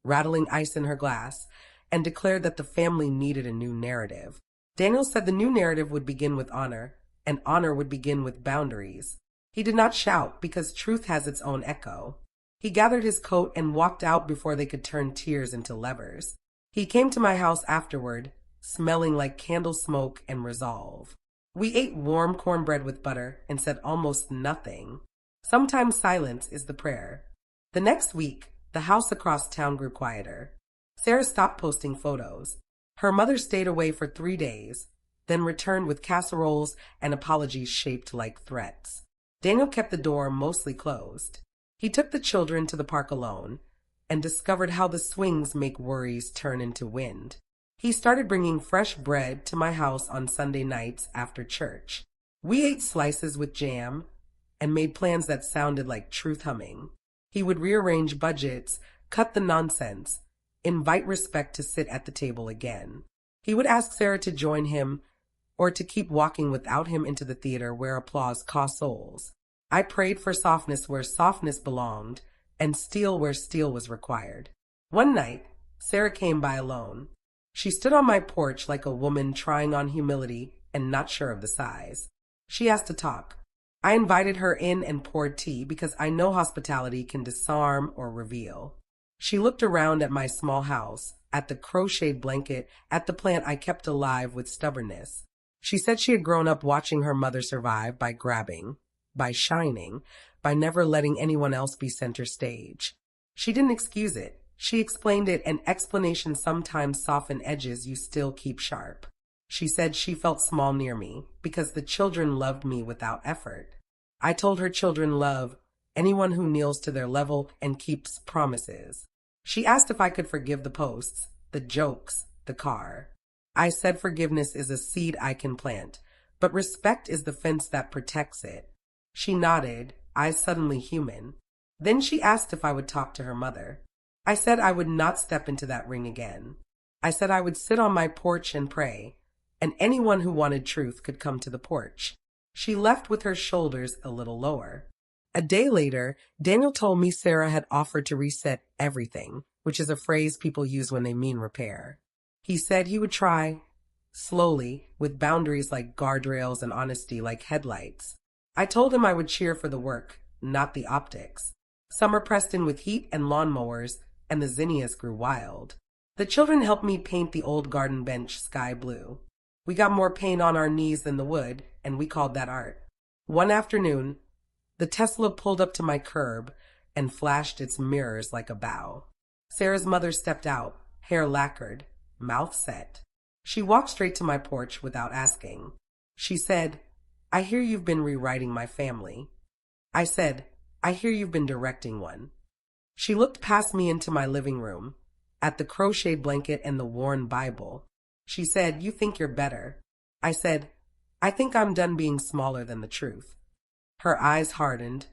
rattling ice in her glass, and declared that the family needed a new narrative. Daniel said the new narrative would begin with honor, and honor would begin with boundaries. He did not shout because truth has its own echo. He gathered his coat and walked out before they could turn tears into levers. He came to my house afterward, smelling like candle smoke and resolve. We ate warm cornbread with butter and said almost nothing. Sometimes silence is the prayer. The next week, the house across town grew quieter. Sarah stopped posting photos. Her mother stayed away for 3 days, then returned with casseroles and apologies shaped like threats. Daniel kept the door mostly closed. He took the children to the park alone and discovered how the swings make worries turn into wind. He started bringing fresh bread to my house on Sunday nights after church. We ate slices with jam and made plans that sounded like truth humming. He would rearrange budgets, cut the nonsense, invite respect to sit at the table again. He would ask Sarah to join him or to keep walking without him into the theater where applause cost souls. I prayed for softness where softness belonged and steel where steel was required. One night, Sarah came by alone. She stood on my porch like a woman trying on humility and not sure of the size. She asked to talk. I invited her in and poured tea because I know hospitality can disarm or reveal. She looked around at my small house, at the crocheted blanket, at the plant I kept alive with stubbornness. She said she had grown up watching her mother survive by grabbing, by shining, by never letting anyone else be center stage. She didn't excuse it. She explained it, and explanations sometimes soften edges you still keep sharp. She said she felt small near me because the children loved me without effort. I told her children love anyone who kneels to their level and keeps promises. She asked if I could forgive the posts, the jokes, the car. I said forgiveness is a seed I can plant, but respect is the fence that protects it. She nodded, eyes suddenly human. Then she asked if I would talk to her mother. I said I would not step into that ring again. I said I would sit on my porch and pray, and anyone who wanted truth could come to the porch. She left with her shoulders a little lower. A day later, Daniel told me Sarah had offered to reset everything, which is a phrase people use when they mean repair. He said he would try, slowly, with boundaries like guardrails and honesty like headlights. I told him I would cheer for the work, not the optics. Summer pressed in with heat and lawnmowers, and the zinnias grew wild. The children helped me paint the old garden bench sky blue. We got more paint on our knees than the wood, and we called that art. One afternoon, the Tesla pulled up to my curb and flashed its mirrors like a bow. Sarah's mother stepped out, hair lacquered, mouth set. She walked straight to my porch without asking. She said, "I hear you've been rewriting my family." I said, "I hear you've been directing one." She looked past me into my living room, at the crocheted blanket and the worn Bible. She said, "You think you're better." I said, "I think I'm done being smaller than the truth." Her eyes hardened,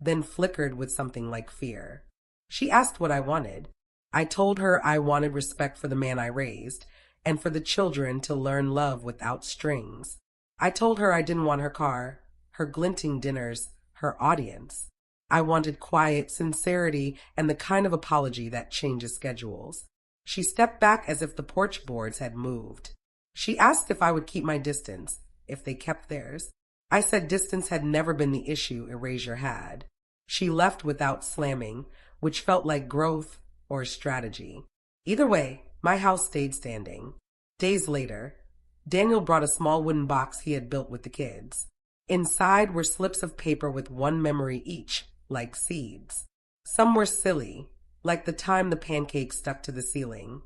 then flickered with something like fear. She asked what I wanted. I told her I wanted respect for the man I raised, and for the children to learn love without strings. I told her I didn't want her car, her glinting dinners, her audience. I wanted quiet, sincerity, and the kind of apology that changes schedules. She stepped back as if the porch boards had moved. She asked if I would keep my distance, if they kept theirs. I said distance had never been the issue, erasure had. She left without slamming, which felt like growth or strategy. Either way, my house stayed standing. Days later, Daniel brought a small wooden box he had built with the kids. Inside were slips of paper with one memory each, like seeds. Some were silly, like the time the pancakes stuck to the ceiling.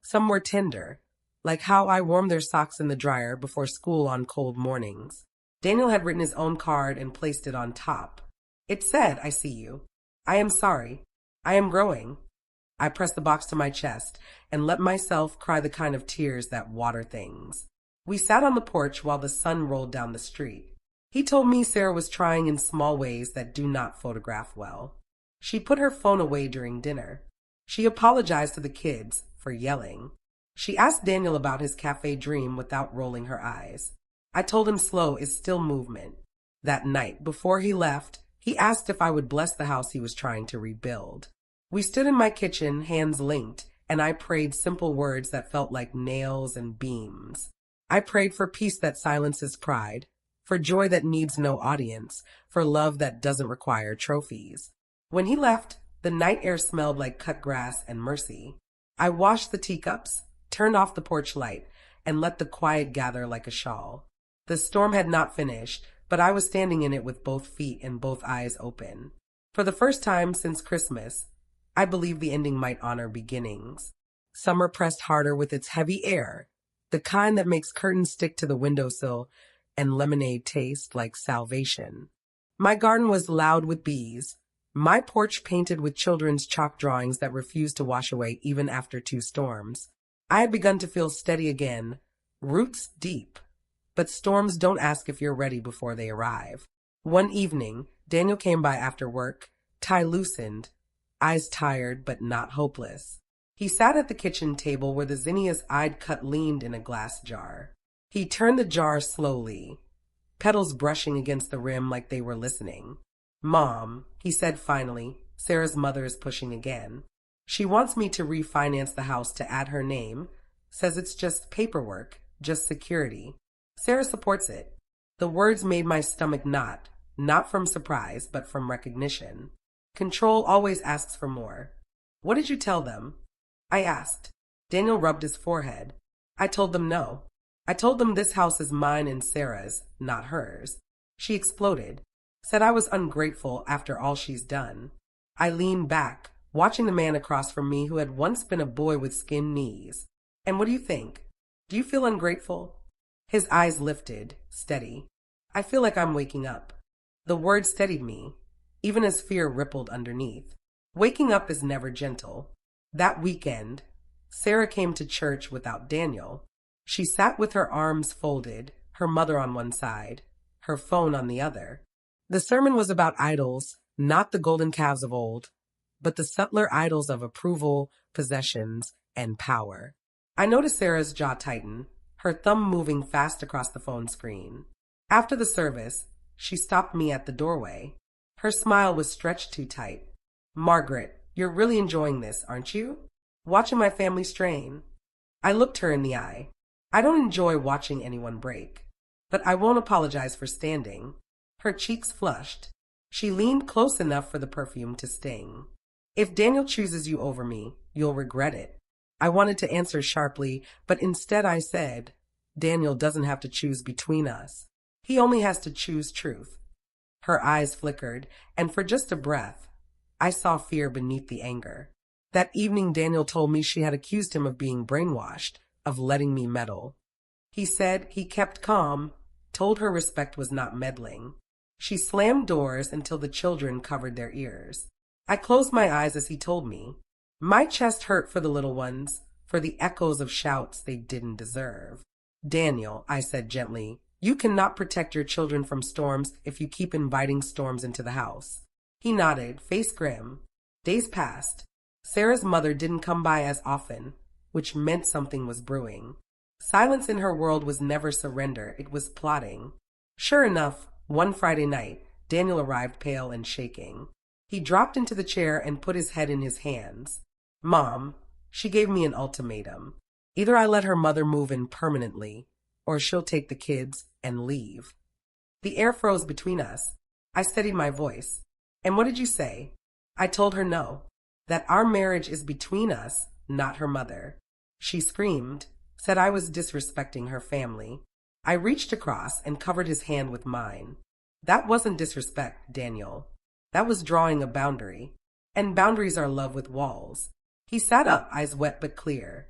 Some were tender, like how I warmed their socks in the dryer before school on cold mornings. Daniel had written his own card and placed it on top. It said, "I see you. I am sorry. I am growing." I pressed the box to my chest and let myself cry the kind of tears that water things. We sat on the porch while the sun rolled down the street. He told me Sarah was trying in small ways that do not photograph well. She put her phone away during dinner. She apologized to the kids for yelling. She asked Daniel about his cafe dream without rolling her eyes. I told him slow is still movement. That night, before he left, he asked if I would bless the house he was trying to rebuild. We stood in my kitchen, hands linked, and I prayed simple words that felt like nails and beams. I prayed for peace that silences pride, for joy that needs no audience, for love that doesn't require trophies. When he left, the night air smelled like cut grass and mercy. I washed the teacups, turned off the porch light, and let the quiet gather like a shawl. The storm had not finished, but I was standing in it with both feet and both eyes open. For the first time since Christmas, I believed the ending might honor beginnings. Summer pressed harder with its heavy air, the kind that makes curtains stick to the windowsill and lemonade taste like salvation. My garden was loud with bees, my porch painted with children's chalk drawings that refused to wash away even after 2 storms. I had begun to feel steady again, roots deep. But storms don't ask if you're ready before they arrive. One evening, Daniel came by after work, tie loosened, eyes tired but not hopeless. He sat at the kitchen table where the zinnias I'd cut leaned in a glass jar. He turned the jar slowly, petals brushing against the rim like they were listening. "Mom," he said finally, Sarah's mother is pushing again. "She wants me to refinance the house to add her name, says it's just paperwork, just security. Sarah supports it." The words made my stomach knot, not from surprise, but from recognition. Control always asks for more. "What did you tell them?" I asked. Daniel rubbed his forehead. I told them no. I told them this house is mine and Sarah's, not hers. She exploded. Said I was ungrateful after all she's done. I leaned back, watching the man across from me who had once been a boy with skin knees. And what do you think? Do you feel ungrateful? His eyes lifted, steady. I feel like I'm waking up. The word steadied me, even as fear rippled underneath. Waking up is never gentle. That weekend, Sarah came to church without Daniel. She sat with her arms folded, her mother on one side, her phone on the other. The sermon was about idols, not the golden calves of old, but the subtler idols of approval, possessions, and power. I noticed Sarah's jaw tighten, her thumb moving fast across the phone screen. After the service, she stopped me at the doorway. Her smile was stretched too tight. Margaret, you're really enjoying this, aren't you? Watching my family strain. I looked her in the eye. I don't enjoy watching anyone break, but I won't apologize for standing. Her cheeks flushed. She leaned close enough for the perfume to sting. If Daniel chooses you over me, you'll regret it. I wanted to answer sharply, but instead I said, Daniel doesn't have to choose between us. He only has to choose truth. Her eyes flickered, and for just a breath, I saw fear beneath the anger. That evening Daniel told me she had accused him of being brainwashed, of letting me meddle. He said he kept calm, told her respect was not meddling. She slammed doors until the children covered their ears. I closed my eyes as he told me. My chest hurt for the little ones, for the echoes of shouts they didn't deserve. Daniel, I said gently, you cannot protect your children from storms if you keep inviting storms into the house. He nodded, face grim. Days passed. Sarah's mother didn't come by as often, which meant something was brewing. Silence in her world was never surrender, it was plotting. Sure enough, one Friday night, Daniel arrived pale and shaking. He dropped into the chair and put his head in his hands. Mom, she gave me an ultimatum. Either I let her mother move in permanently, or she'll take the kids and leave. The air froze between us. I steadied my voice. And what did you say? I told her no, that our marriage is between us, not her mother. She screamed, said I was disrespecting her family. I reached across and covered his hand with mine. That wasn't disrespect, Daniel. That was drawing a boundary. And boundaries are love with walls. He sat up, eyes wet but clear.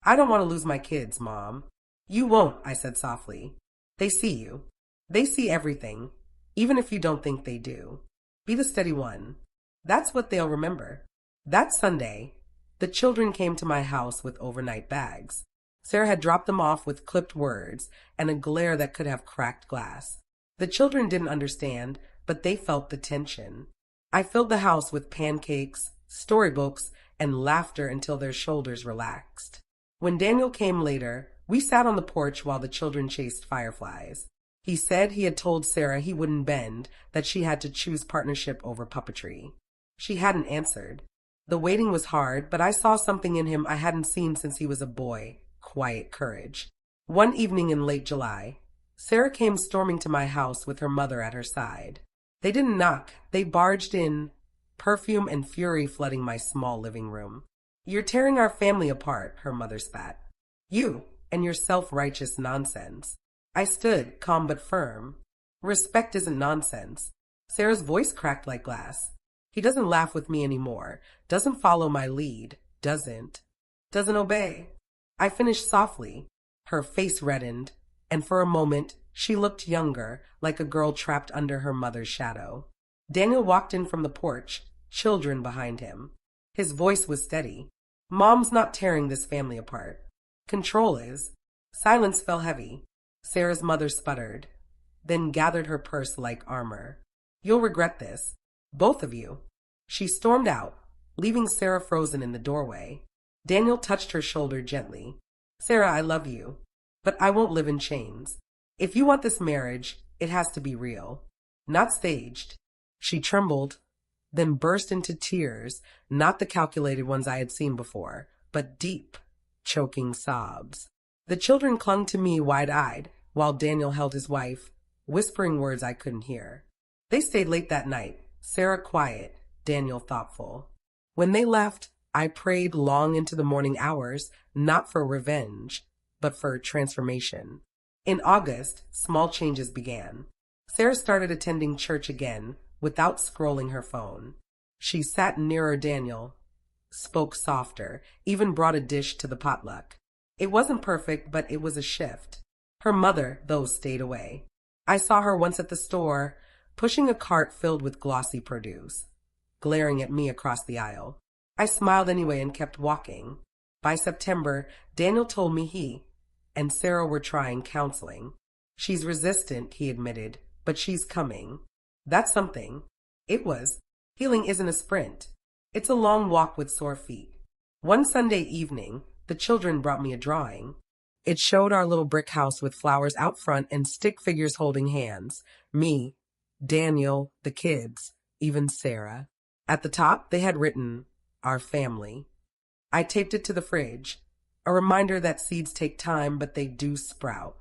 I don't want to lose my kids, Mom. You won't, I said softly. They see you. They see everything, even if you don't think they do. Be the steady one. That's what they'll remember. That Sunday, the children came to my house with overnight bags. Sarah had dropped them off with clipped words and a glare that could have cracked glass. The children didn't understand, but they felt the tension. I filled the house with pancakes, storybooks, and laughter until their shoulders relaxed. When Daniel came later, we sat on the porch while the children chased fireflies. He said he had told Sarah he wouldn't bend, that she had to choose partnership over puppetry. She hadn't answered. The waiting was hard, but I saw something in him I hadn't seen since he was a boy. Quiet courage. One evening in late July, Sarah came storming to my house with her mother at her side. They didn't knock, they barged in, perfume and fury flooding my small living room. You're tearing our family apart, her mother spat. You and your self-righteous nonsense. I stood, calm but firm. Respect isn't nonsense. Sarah's voice cracked like glass. He doesn't laugh with me anymore, doesn't follow my lead, doesn't obey. I finished softly. Her face reddened, and for a moment she looked younger, like a girl trapped under her mother's shadow. Daniel walked in from the porch, children behind him. His voice was steady. Mom's not tearing this family apart. Control is. Silence fell heavy. Sarah's mother sputtered, then gathered her purse like armor. You'll regret this. Both of you. She stormed out, leaving Sarah frozen in the doorway. Daniel touched her shoulder gently. Sarah, I love you, but I won't live in chains. If you want this marriage, it has to be real, not staged. She trembled, then burst into tears, not the calculated ones I had seen before, but deep, choking sobs. The children clung to me wide-eyed, while Daniel held his wife, whispering words I couldn't hear. They stayed late that night, Sarah quiet, Daniel thoughtful. When they left, I prayed long into the morning hours, not for revenge, but for transformation. In August, small changes began. Sarah started attending church again without scrolling her phone. She sat nearer Daniel, spoke softer, even brought a dish to the potluck. It wasn't perfect, but it was a shift. Her mother, though, stayed away. I saw her once at the store, pushing a cart filled with glossy produce, glaring at me across the aisle. I smiled anyway and kept walking. By September, Daniel told me he and Sarah were trying counseling. She's resistant, he admitted, but she's coming. That's something. It was. Healing isn't a sprint. It's a long walk with sore feet. One Sunday evening, the children brought me a drawing. It showed our little brick house with flowers out front and stick figures holding hands. Me, Daniel, the kids, even Sarah. At the top, they had written, "Our family." I taped it to the fridge, a reminder that seeds take time, but they do sprout.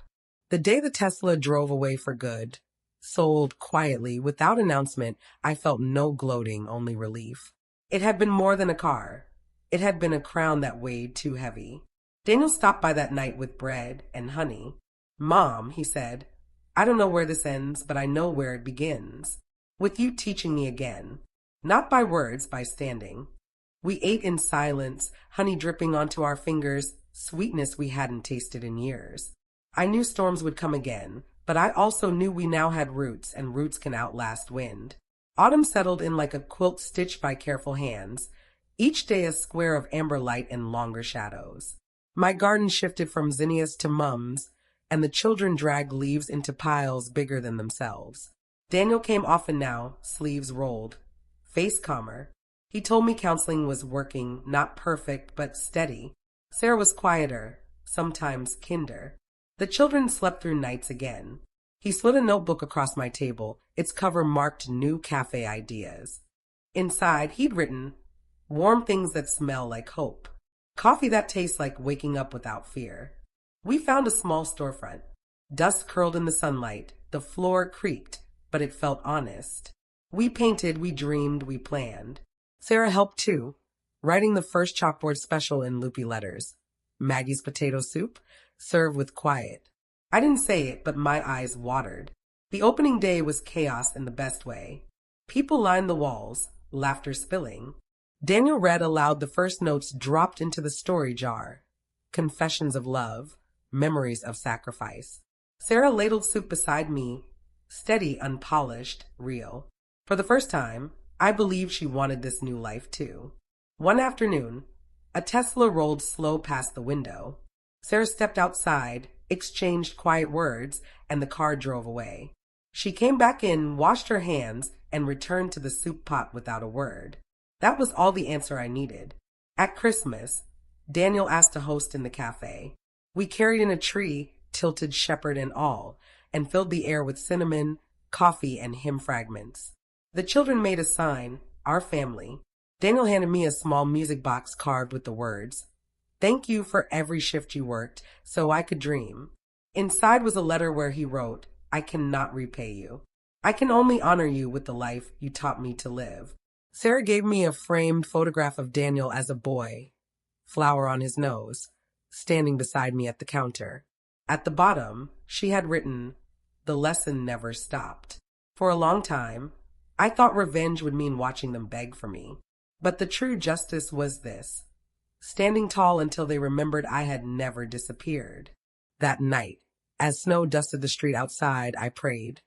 The day the Tesla drove away for good, sold quietly, without announcement, I felt no gloating, only relief. It had been more than a car. It had been a crown that weighed too heavy. Daniel stopped by that night with bread and honey. "Mom," he said, "I don't know where this ends, but I know where it begins. With you teaching me again. Not by words, by standing." We ate in silence, honey dripping onto our fingers, sweetness we hadn't tasted in years. I knew storms would come again, but I also knew we now had roots, and roots can outlast wind. Autumn settled in like a quilt stitched by careful hands, each day a square of amber light and longer shadows. My garden shifted from zinnias to mums, and the children dragged leaves into piles bigger than themselves. Daniel came often now, sleeves rolled, face calmer. He told me counseling was working, not perfect, but steady. Sarah was quieter, sometimes kinder. The children slept through nights again. He slid a notebook across my table, its cover marked new cafe ideas. Inside, he'd written, "Warm things that smell like hope. Coffee that tastes like waking up without fear." We found a small storefront. Dust curled in the sunlight. The floor creaked, but it felt honest. We painted, we dreamed, we planned. Sarah helped too, writing the first chalkboard special in loopy letters. Maggie's potato soup, served with quiet. I didn't say it, but my eyes watered. The opening day was chaos in the best way. People lined the walls, laughter spilling. Daniel read aloud the first notes dropped into the story jar. Confessions of love, memories of sacrifice. Sarah ladled soup beside me, steady, unpolished, real. For the first time, I believed she wanted this new life too. One afternoon, a Tesla rolled slow past the window. Sarah stepped outside, exchanged quiet words, and the car drove away. She came back in, washed her hands, and returned to the soup pot without a word. That was all the answer I needed. At Christmas, Daniel asked to host in the cafe. We carried in a tree, tilted shepherd and all, and filled the air with cinnamon, coffee, and hymn fragments. The children made a sign, "Our family." Daniel handed me a small music box carved with the words, "Thank you for every shift you worked, so I could dream." Inside was a letter where he wrote, "I cannot repay you. I can only honor you with the life you taught me to live." Sarah gave me a framed photograph of Daniel as a boy, flower on his nose, standing beside me at the counter. At the bottom, she had written, "The lesson never stopped." For a long time, I thought revenge would mean watching them beg for me. But the true justice was this, standing tall until they remembered I had never disappeared. That night, as snow dusted the street outside, I prayed,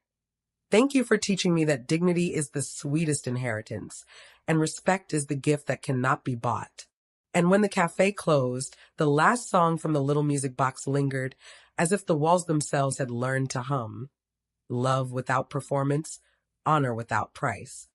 "Thank you for teaching me that dignity is the sweetest inheritance, and respect is the gift that cannot be bought." And when the cafe closed, the last song from the little music box lingered, as if the walls themselves had learned to hum. Love without performance, honor without price.